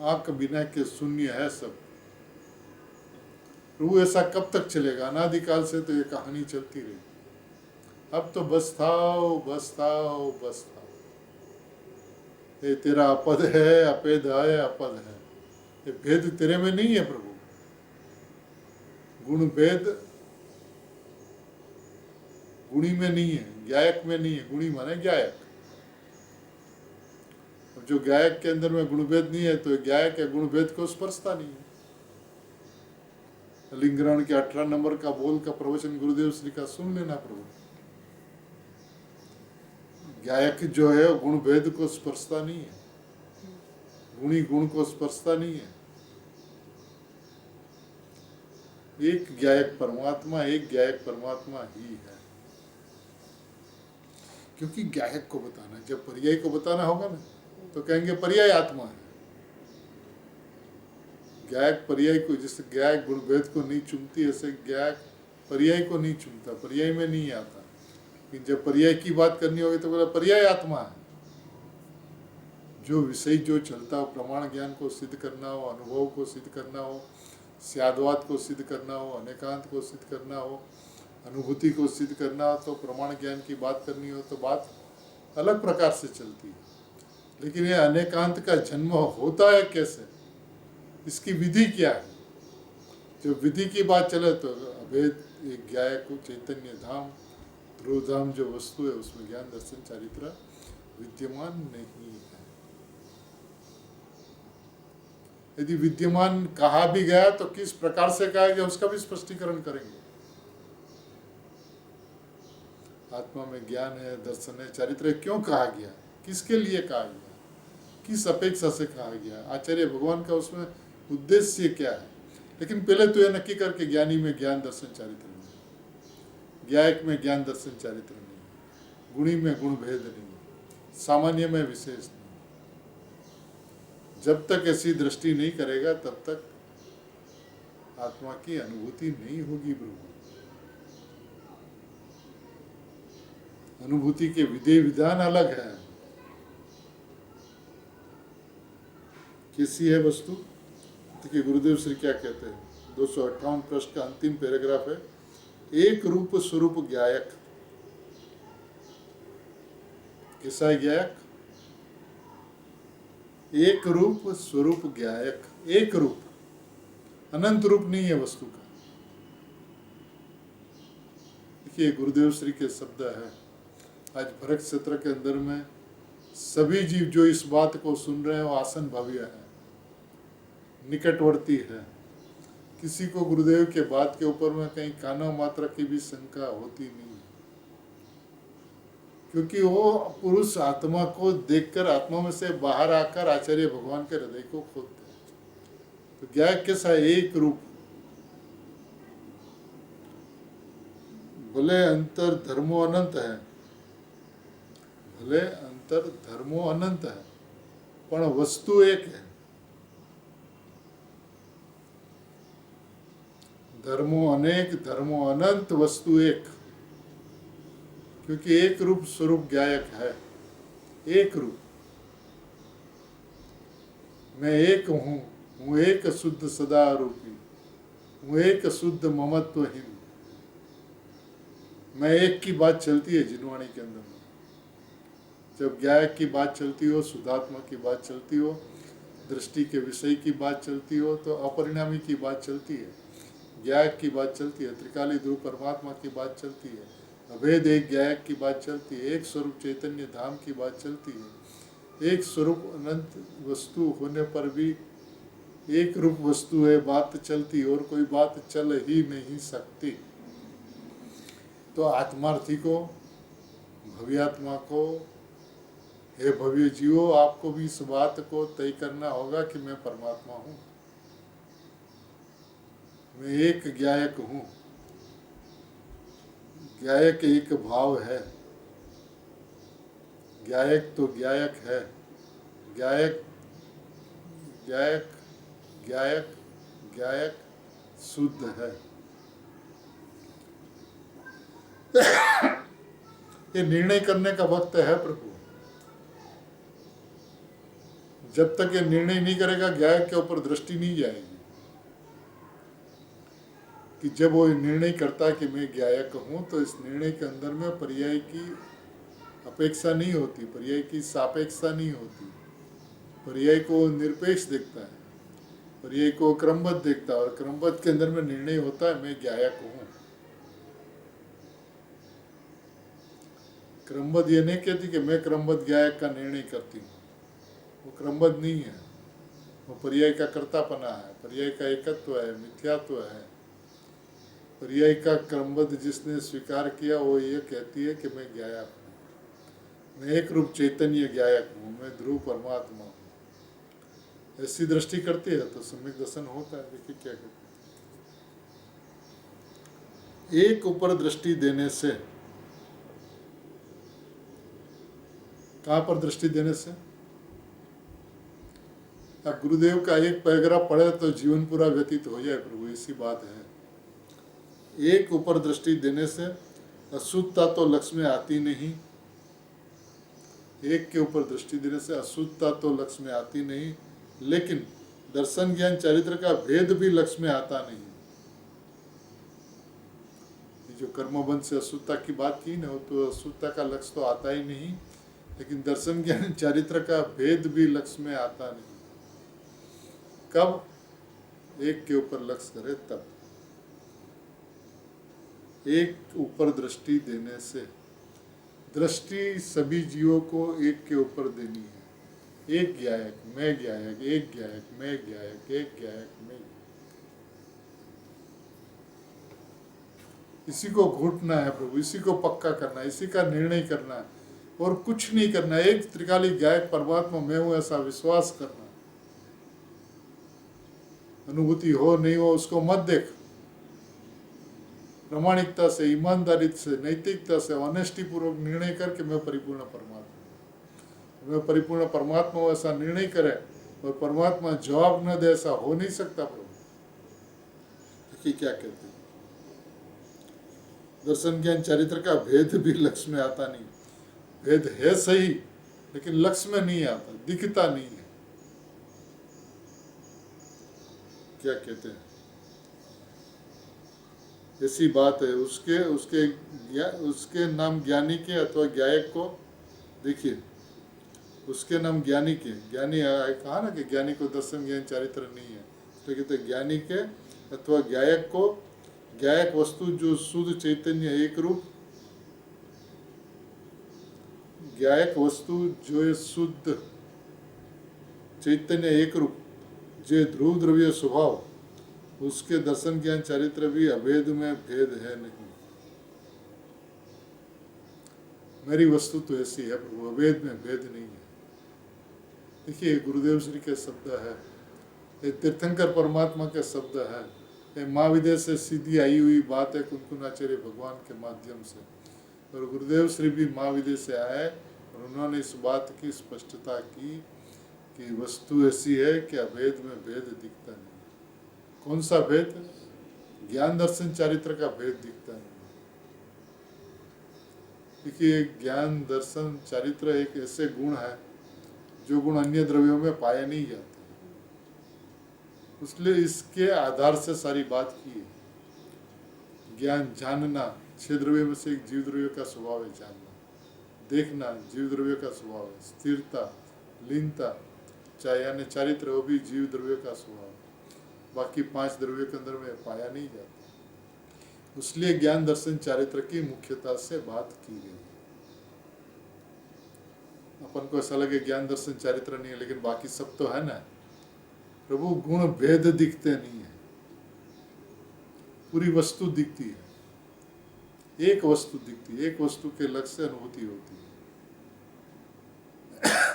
आंख बिना के शून्य है सब। प्रभु ऐसा कब तक चलेगा? अनादिकाल से तो ये कहानी चलती रही। अब तो बस थाओ, बस थाओ, बस थाओ। ये तेरा अपद है, अपेद है, अपद है। ये भेद तेरे में नहीं है प्रभु। गुण भेद गुणी में नहीं है, गायक में नहीं है। गुणी माने गायक। और जो गायक के अंदर में गुणभेद नहीं है तो गायक है, गुणभेद को स्पर्शता नहीं है। लिंगरण के 18 नंबर का बोल का प्रवचन गुरुदेव श्री का सुन लेना प्रभु। गायक जो है गुण भेद को स्पर्शता नहीं है, गुणी गुण को स्पर्शता नहीं है। एक गायक परमात्मा, एक गायक परमात्मा ही है। क्योंकि गायक को बताना, जब पर्याय को बताना होगा ना तो कहेंगे पर्याय आत्मा है। गायक पर्याय को, जैसे गायक गुण भेद को नहीं चुनती, ऐसे गायक पर्याय को नहीं चुनता, पर्याय में नहीं आता। लेकिन जब पर्याय की बात करनी होगी तो बोला पर्याय आत्मा है। जो विषय जो चलता हो, प्रमाण ज्ञान को सिद्ध करना हो, अनुभव को सिद्ध करना हो, स्याद्वाद को सिद्ध करना हो, अनेकांत को सिद्ध करना हो, अनुभूति को सिद्ध करना हो, तो प्रमाण ज्ञान की बात करनी हो तो बात अलग प्रकार से चलती है। लेकिन ये अनेकांत का जन्म होता है कैसे, इसकी विधि क्या है? जब विधि की बात चले तो अभेद एक गायक चैतन्य धाम, ध्रुव धाम जो वस्तु है उसमें ज्ञान दर्शन चारित्र विद्यमान नहीं है। यदि विद्यमान कहा भी गया तो किस प्रकार से कहा गया उसका भी स्पष्टीकरण करेंगे। आत्मा में ज्ञान है, दर्शन है, चारित्र क्यों कहा गया, किसके लिए कहा गया, किस अपेक्षा से कहा गया, आचार्य भगवान का उसमें उद्देश्य क्या है। लेकिन पहले तो यह नक्की करके ज्ञानी में ज्ञान दर्शन चारित्र में, ज्ञायक में ज्ञान दर्शन चारित्र नहीं, गुणी में गुण भेद नहीं, सामान्य में विशेष नहीं। जब तक ऐसी दृष्टि नहीं करेगा तब तक आत्मा की अनुभूति नहीं होगी प्रभु। अनुभूति के विधि विधान अलग है। कैसी है वस्तु? देखिए गुरुदेव श्री क्या कहते हैं, 258 पृष्ठ का अंतिम पैराग्राफ है, एक रूप स्वरूप ज्ञायक। कैसा है ज्ञायक? एक रूप स्वरूप ज्ञायक। एक रूप, अनंत रूप नहीं है वस्तु का। देखिए गुरुदेव श्री के शब्द है, आज भरत क्षेत्र के अंदर में सभी जीव जो इस बात को सुन रहे हैं वो आसन भव्य है, निकटवर्ती है। किसी को गुरुदेव के बात के ऊपर में कहीं काना मात्रा की भी शंका होती नहीं, क्योंकि वो पुरुष आत्मा को देखकर आत्मा में से बाहर आकर आचार्य भगवान के हृदय को खोदते हैं। तो ज्ञायक कैसा? एक रूप। भले अंतर धर्मो अनंत है, भले अंतर धर्मो अनंत है, पण वस्तु एक है। धर्मो अनेक, धर्मो अनंत, वस्तु एक। क्योंकि एक रूप स्वरूप ज्ञायक है। एक रूप, मैं एक हूँ एक शुद्ध सदा रूपी, हूँ एक शुद्ध ममत्वहीन। मैं एक की बात चलती है जिनवाणी के अंदर में। जब ज्ञायक की बात चलती हो, शुद्धात्मा की बात चलती हो, दृष्टि के विषय की बात चलती हो, तो अपरिणामी की बात चलती है, ज्ञायक की बात चलती है, त्रिकाली ध्रुव परमात्मा की बात चलती है, अभेद एक ज्ञायक की बात चलती है, एक स्वरूप चैतन्य धाम की बात चलती है। एक स्वरूप अनंत वस्तु होने पर भी एक रूप वस्तु है, बात चलती, और कोई बात चल ही नहीं सकती। तो आत्मार्थी को, भव्यात्मा को, हे भव्य जीवो, आपको भी इस बात को तय करना होगा कि मैं परमात्मा हूँ, मैं एक ज्ञायक हूँ। ज्ञायक एक भाव है, ज्ञायक तो ज्ञायक है। ज्ञायक ज्ञायक ज्ञायक ज्ञायक शुद्ध है। ये निर्णय करने का वक्त है प्रभु। जब तक ये निर्णय नहीं करेगा, ज्ञायक के ऊपर दृष्टि नहीं जाएगी। कि जब वो निर्णय करता है कि मैं ज्ञायक हूँ, तो इस निर्णय के अंदर में पर्याय की अपेक्षा नहीं होती, पर्याय की सापेक्षता नहीं होती। पर्याय को निरपेक्ष देखता है, पर्याय को क्रमबद्ध देखता है, और क्रमबद्ध के अंदर में निर्णय होता है मैं ज्ञायक हूँ। क्रमबद्ध ये नहीं कहती कि मैं क्रमबद्ध ज्ञायक का निर्णय करती हूँ, वो क्रमबद्ध नहीं है, वो पर्याय का कर्तापना है, पर्याय का एकत्व है, मिथ्यात्व है। पर्याय का क्रमबद्ध जिसने स्वीकार किया वो ये कहती है कि मैं ज्ञायक हूँ, मैं एक रूप चैतन्य ज्ञायक हूँ, मैं ध्रुव परमात्मा हूँ। ऐसी दृष्टि करती है तो सम्यक दर्शन होता है। देखिए क्या कहते हैं, एक ऊपर दृष्टि देने से, कहाँ पर दृष्टि देने से? अब गुरुदेव का एक पैराग्राफ पढ़े तो जीवन पूरा व्यतीत हो जाए प्रभु, ऐसी बात है। एक ऊपर दृष्टि देने से अशुद्धता तो लक्ष्य में आती नहीं। एक के ऊपर दृष्टि देने से अशुद्धता तो लक्ष्य में आती नहीं, लेकिन दर्शन ज्ञान चरित्र का भेद भी लक्ष्य में आता नहीं। जो कर्मबंध से अशुद्धता की बात की ना, तो अशुद्धता का लक्ष्य तो आता ही नहीं, लेकिन दर्शन ज्ञान चरित्र का भेद भी लक्ष्य में आता नहीं। कब? एक के ऊपर लक्ष्य करे तब। एक ऊपर दृष्टि देने से, दृष्टि सभी जीवों को एक के ऊपर देनी है। एक ज्ञायक, मैं ज्ञायक, एक ज्ञायक, मैं ज्ञायक, एक ज्ञायक, मैं। इसी को घुटना है प्रभु, इसी को पक्का करना है, इसी का निर्णय करना है, और कुछ नहीं करना है। एक त्रिकाली ज्ञायक परमात्मा मैं हूँ ऐसा विश्वास करना। अनुभूति हो नहीं हो उसको मत देख, प्रामाणिकता से, ईमानदारी से, नैतिकता से, ऑनेस्टी पूर्वक निर्णय करके मैं परिपूर्ण परमात्मा, मैं परिपूर्ण परमात्मा हूँ ऐसा निर्णय करे और परमात्मा जवाब न दे, ऐसा हो नहीं सकता। प्रभु देखिए क्या कहते हैं, दर्शन ज्ञान चरित्र का भेद भी लक्ष्य में आता नहीं। भेद है सही, लेकिन लक्ष्य में नहीं आता, दिखता नहीं है। क्या कहते हैं, ऐसी बात है। उसके उसके उसके नाम ज्ञानी के अथवा ज्ञायक को, देखिए उसके नाम ज्ञानी के, ज्ञानी कहा ना कि ज्ञानी को दर्शन ज्ञान चरित्र नहीं है, तो कहते ज्ञानी के अथवा ज्ञायक को, ज्ञायक वस्तु जो शुद्ध चैतन्य एक रूप, ज्ञायक वस्तु जो शुद्ध चैतन्य एक रूप, जो ध्रुव द्रव्य स्वभाव, उसके दर्शन ज्ञान चरित्र भी अभेद में भेद है नहीं। मेरी वस्तु तो ऐसी है प्रभु, अभेद में भेद नहीं है। देखिए गुरुदेव श्री के शब्द है, ये तीर्थंकर परमात्मा के शब्द है, ये महाविदेश से सीधी आई हुई बात है कुनकुनाचार्य भगवान के माध्यम से। और गुरुदेव श्री भी महाविदेश से आए और उन्होंने इस बात की स्पष्टता की कि वस्तु ऐसी है कि अभेद में भेद दिखता नहीं। कौन सा भेद? ज्ञान दर्शन चारित्र का भेद दिखता नहीं। देखिए ज्ञान दर्शन चारित्र एक ऐसे गुण है जो गुण अन्य द्रव्यों में पाए नहीं जाते, इसलिए इसके आधार से सारी बात की है। ज्ञान जानना, 6 द्रव्य में से एक जीव द्रव्य का स्वभाव है जानना, देखना जीव द्रव्य का स्वभाव है, स्थिरता, लीनता, चाहे यानी चारित्र वो भी जीव द्रव्य का स्वभाव है, बाकी 5 द्रव्य के अंदर में पाया नहीं जाता। इसलिए ज्ञान दर्शन चारित्र की मुख्यता से बात की गई। अपन को ऐसा लगे ज्ञान दर्शन चारित्र नहीं है, लेकिन बाकी सब तो है ना। प्रभु गुण भेद दिखते नहीं है, पूरी वस्तु दिखती है, एक वस्तु दिखती है, एक वस्तु के लक्ष्य से अनुभूति होती है।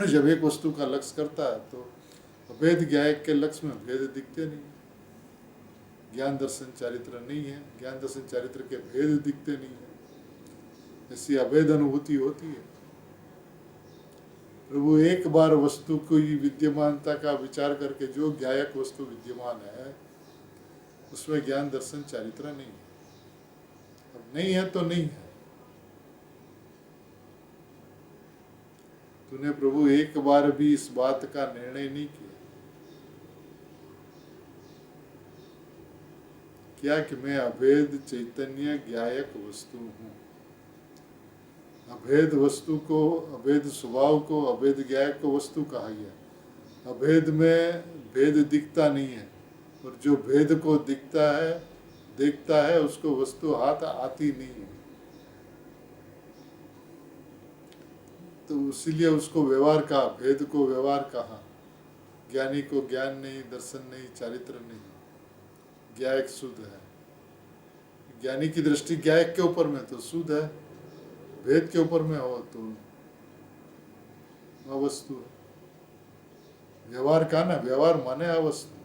जब एक वस्तु का लक्ष्य करता है तो अभेद ज्ञायक के लक्ष्य में भेद दिखते नहीं। ज्ञान दर्शन चारित्र नहीं है, ज्ञान दर्शन चारित्र के भेद दिखते नहीं है, ऐसी अभेद अनुभूति होती है। प्रभु एक बार वस्तु की विद्यमानता का विचार करके जो ज्ञायक वस्तु विद्यमान है उसमें ज्ञान दर्शन चारित्र नहीं है। अब नहीं है तो नहीं है। तूने प्रभु एक बार भी इस बात का निर्णय नहीं किया क्या कि मैं अभेद चैतन्य ज्ञायक वस्तु हूँ। अभेद वस्तु को, अभेद स्वभाव को, अभेद ज्ञायक को वस्तु कहा गया। अभेद में भेद दिखता नहीं है, और जो भेद को दिखता है, देखता है, उसको वस्तु हाथ आती नहीं है, तो इसीलिए उसको व्यवहार कहा, भेद को व्यवहार कहा। ज्ञानी को ज्ञान नहीं, दर्शन नहीं, चारित्र नहीं, ज्ञायक शुद्ध है। ज्ञानी की दृष्टि ज्ञायक के ऊपर में तो शुद्ध है, भेद के ऊपर में हो तो अवस्तु है। व्यवहार का ना, व्यवहार माने अवस्तु,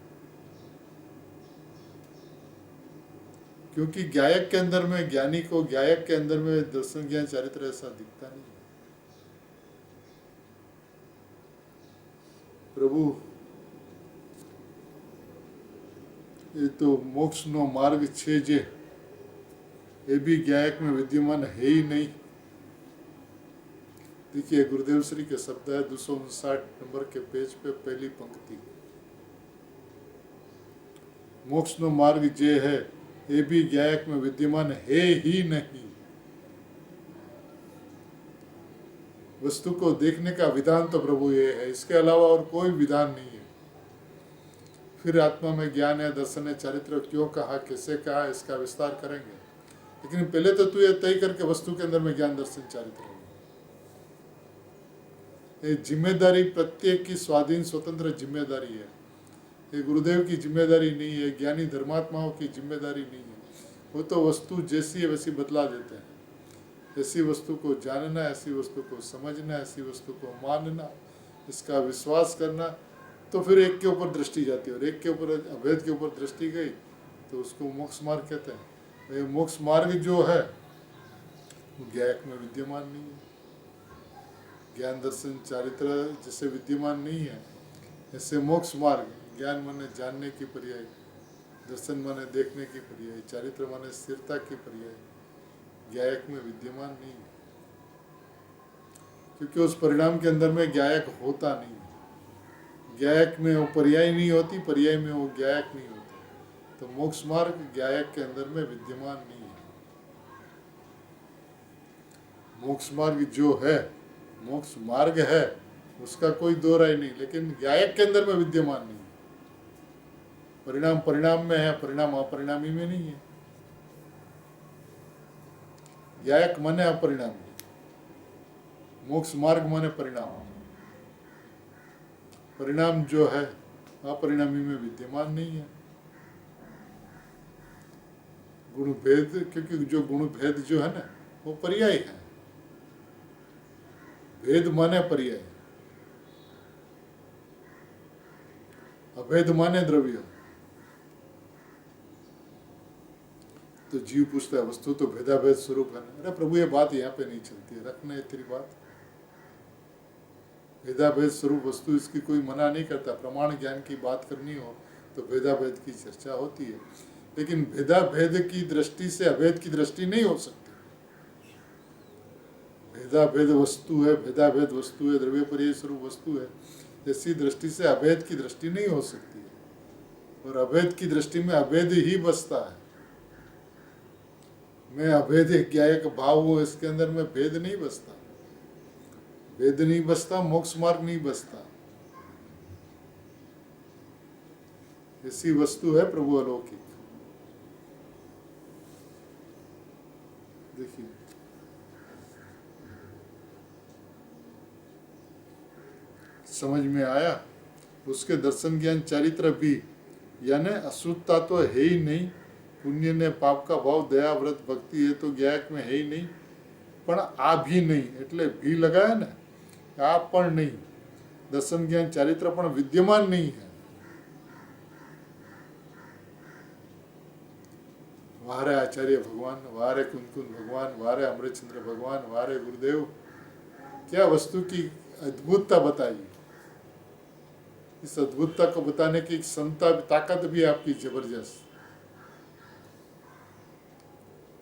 क्योंकि ज्ञायक के अंदर में, ज्ञानी को ज्ञायक के अंदर में दर्शन ज्ञान चारित्र ऐसा दिखता नहीं है। प्रभु ये तो मोक्ष नो मार्ग छे जे, ये भी ज्ञायक में विद्यमान है ही नहीं। देखिए गुरुदेव श्री के शब्द है 259 नंबर के पेज पे पहली पंक्ति, मोक्ष नो मार्ग जे है ये भी ज्ञायक में विद्यमान है ही नहीं। वस्तु को देखने का विधान तो प्रभु ये है, इसके अलावा और कोई विधान नहीं है। फिर आत्मा में ज्ञान है, दर्शन है, चरित्र क्यों कहा, कैसे कहा, इसका विस्तार करेंगे। लेकिन पहले तो तू ये तय करके वस्तु के अंदर में ज्ञान दर्शन चारित्र है। ये जिम्मेदारी प्रत्येक की स्वाधीन स्वतंत्र जिम्मेदारी है। ये गुरुदेव की जिम्मेदारी नहीं है, ज्ञानी धर्मात्माओं की जिम्मेदारी नहीं है। वो तो वस्तु जैसी है वैसी बदला देते हैं। ऐसी वस्तु को जानना, ऐसी वस्तु को समझना, ऐसी वस्तु को मानना, इसका विश्वास करना, तो फिर एक के ऊपर दृष्टि जाती है, और एक के ऊपर, अभेद के ऊपर दृष्टि गई तो उसको मोक्ष मार्ग कहते हैं। ये मोक्ष मार्ग जो है वो ज्ञायक में विद्यमान नहीं है। ज्ञान दर्शन चारित्र जैसे विद्यमान नहीं है, ऐसे मोक्ष मार्ग ज्ञान माने जानने की पर्याय, दर्शन माने देखने की पर्याय, चारित्र माने स्थिरता की पर्याय ज्ञायक में विद्यमान नहीं है, क्योंकि उस परिणाम के अंदर में ज्ञायक होता नहीं है। ज्ञायक में वो पर्याय नहीं होती, पर्याय में वो ज्ञायक नहीं होता, तो मोक्ष मार्ग ज्ञायक के अंदर में विद्यमान नहीं है। मोक्ष मार्ग जो है, मोक्ष मार्ग है, उसका कोई दो राय नहीं, लेकिन ज्ञायक के अंदर में विद्यमान नहीं है। परिणाम परिणाम में है, परिणाम अपरिणामी में नहीं है। ज्ञायक माने अपरिणामी, मोक्ष मार्ग माने परिणाम। परिणाम जो है अपरिणामी में विद्यमान नहीं है। गुण भेद, क्योंकि जो गुण भेद जो है ना वो पर्याय है, भेद माने पर्याय, अभेद माने द्रव्य। तो जीव पूछता है वस्तु तो भेदाभेद स्वरूप है ना। अरे प्रभु ये बात यहाँ पे नहीं चलती है, रखना है तेरी बात। भेदाभेद स्वरूप वस्तु इसकी कोई मना नहीं करता। प्रमाण ज्ञान की बात करनी हो तो भेदाभेद की चर्चा होती है, लेकिन भेदाभेद की दृष्टि से अभेद की दृष्टि नहीं हो सकती। भेदाभेद वस्तु है, भेदाभेद वस्तु है, द्रव्य पर्याय स्वरूप वस्तु है, ऐसी दृष्टि से अभेद की दृष्टि नहीं हो सकती है। और अभेद की दृष्टि में अभेद ही बसता है। मैं अभेद ज्ञायक भाव हूँ, इसके अंदर में भेद नहीं बसता, भेद नहीं बसता, मोक्ष मार्ग नहीं बसता। ऐसी वस्तु है प्रभु अलौकिक। देखिए समझ में आया। उसके दर्शन ज्ञान चारित्र भी, यानी अशुद्धता तो है ही नहीं, पुण्य ने पाप का भाव, दया व्रत भक्ति है तो ज्ञायक में है ही नहीं, पण आ भी नहीं, એટલે भी लगाया ना, आ पण नहीं, दर्शन ज्ञान चारित्र पण विद्यमान नहीं है। वारे आचार्य भगवान, वारे कुंकुन भगवान, वारे अमृतचंद्र भगवान, वारे गुरुदेव, क्या वस्तु की अद्भुतता बताई। इस अद्भुतता को बताने की क्षमता, ताकत भी आपकी जबरदस्त।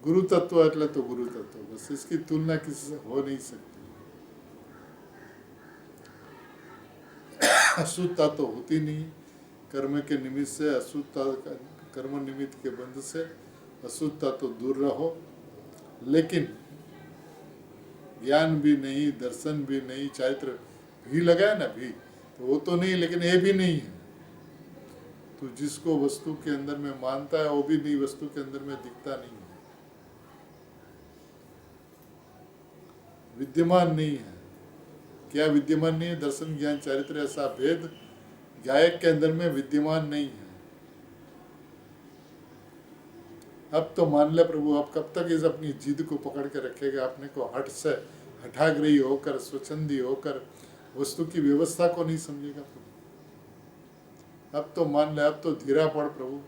गुरु तत्व એટલે तो गुरु तत्व, बस इसकी तुलना किसी से हो नहीं सकती। अशुद्धता तो होती नहीं, कर्म के निमित्त से अशुद्धता, कर्म निमित्त के बंध से अशुद्धता तो दूर रहो, लेकिन ज्ञान भी नहीं, दर्शन भी नहीं, चारित्र भी लगाया ना, भी तो वो तो नहीं, लेकिन ये भी नहीं है। तो जिसको वस्तु के अंदर में मानता है वो भी नहीं, वस्तु के अंदर में दिखता नहीं है, विद्यमान नहीं है। क्या विद्यमान नहीं है? दर्शन ज्ञान चारित्र ऐसा भेद ज्ञायक के अंदर में विद्यमान नहीं है। अब तो मान ले प्रभु, अब कब तक इस अपनी जिद को पकड़ के रखेगा, अपने को हट से हठाग्रही होकर, स्वच्छंदी होकर वस्तु की व्यवस्था को नहीं समझेगा प्रभु। अब तो मान ले, अब तो धीरा पड़ प्रभु,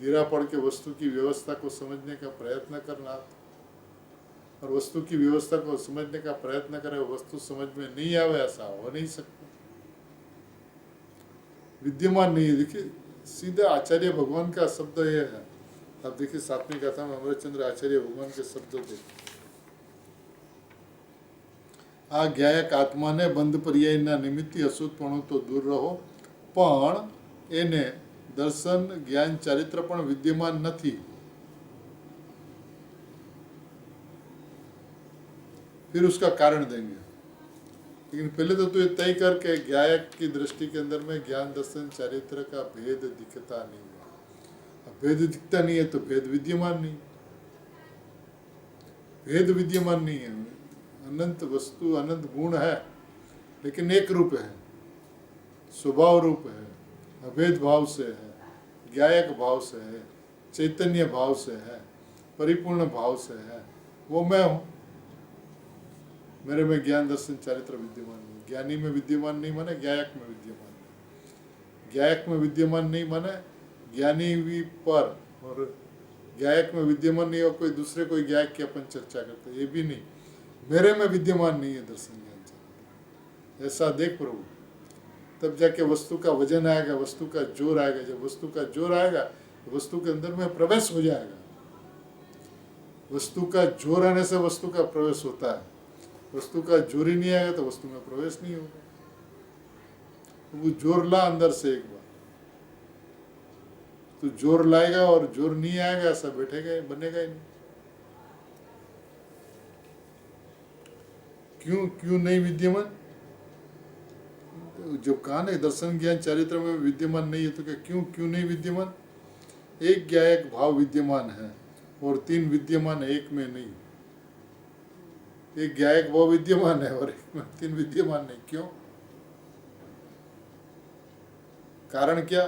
धीरा पड़ के वस्तु की व्यवस्था को समझने का प्रयत्न करना। और वस्तु की व्यवस्था को समझने का प्रयत्न करे, वस्तु समझ में नहीं आवे, ऐसा हो नहीं सकता, विद्यमान नहीं है। देखिए सीधा आचार्य भगवान का शब्द ये है। अब देखिए 7वीं कथा में अमृतचंद्र आचार्य भगवान के शब्द देखिए, आ ज्ञायक आत्मा ने बंध पर्याय ना निमित्त अशुद्धपणु तो दूर रहो, पण एने दर्शन ज्ञान चारित्र पण विद्यमान नहीं। फिर उसका कारण देंगे, लेकिन पहले तो ये तय करके ज्ञायक की दृष्टि के अंदर में ज्ञान दर्शन चारित्र का भेद दिखता नहीं है। अब भेद दिखता नहीं है तो भेद विद्यमान नहीं, भेद विद्यमान नहीं है। अनंत वस्तु, अनंत गुण है, लेकिन एक रूप है, स्वभाव रूप है, अभेद भाव से है, ज्ञायक भाव से है, चैतन्य भाव से है, परिपूर्ण भाव से है। वो मैं हूँ, मेरे में ज्ञान दर्शन चारित्र विद्यमान नहीं। ज्ञानी में विद्यमान नहीं माने ज्ञायक में विद्यमान नहीं, ज्ञायक में विद्यमान नहीं माने ज्ञानी भी पर और गायक में विद्यमान नहीं हो, कोई दूसरे कोई गायक की अपन चर्चा करते, ये भी नहीं, मेरे में विद्यमान नहीं है दर्शन ज्ञान चारित्र। ऐसा देख प्रभु, तब जाके वस्तु का वजन आएगा, वस्तु का जोर आएगा। जब वस्तु का जोर आएगा तो वस्तु के अंदर में प्रवेश हो जाएगा। वस्तु का जोर आने से वस्तु का प्रवेश होता है, वस्तु का जोर ही नहीं आएगा तो वस्तु में प्रवेश नहीं होगा। तो वो जोर ला अंदर से एक बार, तो जोर लाएगा और जोर नहीं आएगा ऐसा बैठेगा, बनेगा ही नहीं। क्यों नहीं विद्यमान? तो जब कहा ना दर्शन ज्ञान चारित्र में विद्यमान नहीं है, तो क्या क्यों नहीं विद्यमान? एक गायक भाव विद्यमान है और 3 विद्यमान है, एक में नहीं। एक गायक भाव विद्यमान है और एक में 3 विद्यमान नहीं। क्यों? कारण क्या?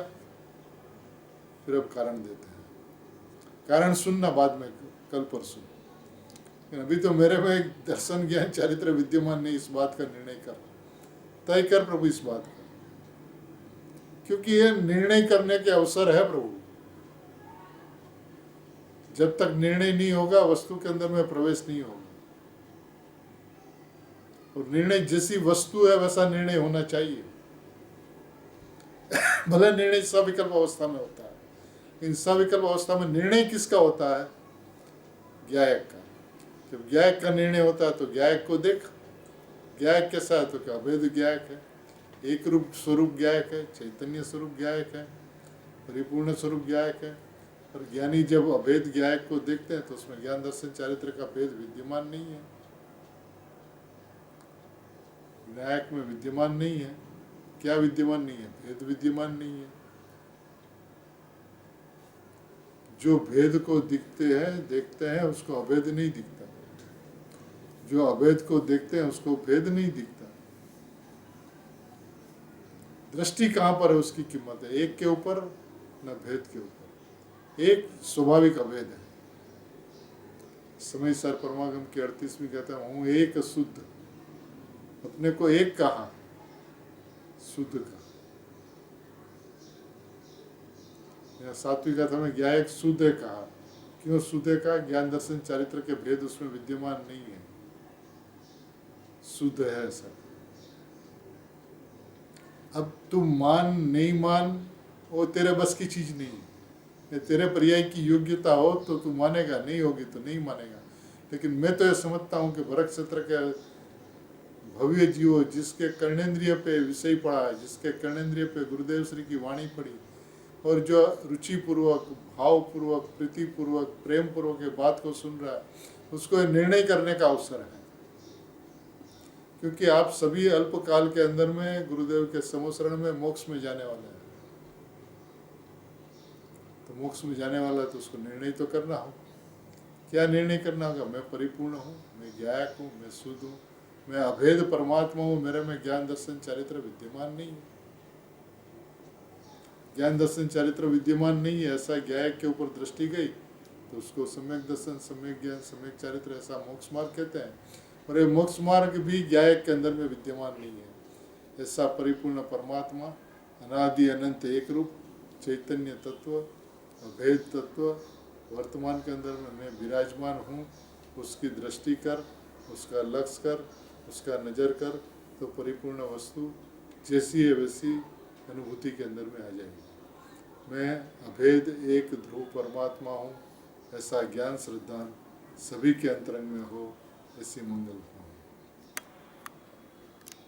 फिर अब कारण देते हैं। कारण सुनना बाद में, कल परसों। अभी तो मेरे में दर्शन ज्ञान चारित्र विद्यमान नहीं, इस बात का निर्णय कर, तय कर प्रभु इस बात का, क्योंकि ये निर्णय करने के अवसर है प्रभु। जब तक निर्णय नहीं होगा वस्तु के अंदर में प्रवेश नहीं होगा। और निर्णय जैसी वस्तु है वैसा निर्णय होना चाहिए। भले निर्णय सविकल्प अवस्था में होता है, इन सविकल्प अवस्था में निर्णय किसका होता है? गायक का। जब गायक का निर्णय होता है तो गायक को देख, गायक कैसा है? तो क्या अभेद गायक है, एक रूप स्वरूप गायक है, चैतन्य स्वरूप गायक है, परिपूर्ण स्वरूप गायक है। और ज्ञानी जब अभेद गायक को देखते हैं तो उसमें ज्ञान दर्शन चारित्र का भेद विद्यमान नहीं है, गायक में विद्यमान नहीं है। क्या विद्यमान नहीं है? भेद विद्यमान नहीं है। जो भेद को देखते हैं उसको अभेद नहीं दिखता, जो अभेद को देखते हैं उसको भेद नहीं दिखता। दृष्टि कहाँ पर है उसकी कीमत है? एक के ऊपर न भेद के ऊपर। एक स्वाभाविक अभेद है। समय सार परमागम की 38वीं कहता हूँ एक शुद्ध, अपने को एक कहा, शुद्ध का। 7वीं कथा में गायक शुद्ध है कहा। क्यों शुद्ध है कहा? ज्ञान दर्शन चारित्र के भेद उसमें विद्यमान नहीं है, शुद्ध है ऐसा। अब तू मान नहीं मान वो तेरे बस की चीज नहीं है। तेरे पर्याय की योग्यता हो तो तू मानेगा, नहीं होगी तो नहीं मानेगा। लेकिन मैं तो ये समझता हूँ कि भरत क्षेत्र के भव्य जीव जिसके कर्णेंद्रिय पे विषय पड़ा है, जिसके कर्णेंद्रिय पे गुरुदेव श्री की वाणी पड़ी, और जो रुचि पूर्वक, भाव पूर्वक, प्रीति पूर्वक, प्रेम पूर्वक ये बात को सुन रहा है, उसको निर्णय करने का अवसर है। क्योंकि आप सभी अल्पकाल के अंदर में गुरुदेव के समोसरण में मोक्ष में जाने वाले हैं। तो मोक्ष में जाने वाला है तो उसको निर्णय तो करना हो। क्या निर्णय करना होगा? मैं परिपूर्ण हूँ, मैं गायक हूँ, मैं शुद्ध हूँ, मैं अभेद परमात्मा हूँ, मेरे में ज्ञान दर्शन चारित्र विद्यमान नहीं है। ज्ञान दर्शन चारित्र विद्यमान नहीं है, ऐसा गायक के ऊपर दृष्टि गई तो उसको सम्यक दर्शन, सम्यक ज्ञान, सम्यक चारित्र, ऐसा मोक्ष मार्ग कहते हैं। और ये मोक्ष मार्ग भी गायक के अंदर में विद्यमान नहीं है। ऐसा परिपूर्ण परमात्मा, अनादि अनंत एक रूप चैतन्य तत्व, अभेद तत्व वर्तमान के अंदर में मैं विराजमान हूँ, उसकी दृष्टि कर, उसका लक्ष्य कर, उसका नज़र कर, तो परिपूर्ण वस्तु जैसी है वैसी अनुभूति के अंदर में आ जाएगी। मैं अभेद एक ध्रुव परमात्मा हूँ, ऐसा ज्ञान श्रद्धा सभी के अंतरंग में हो, ऐसी मंगल।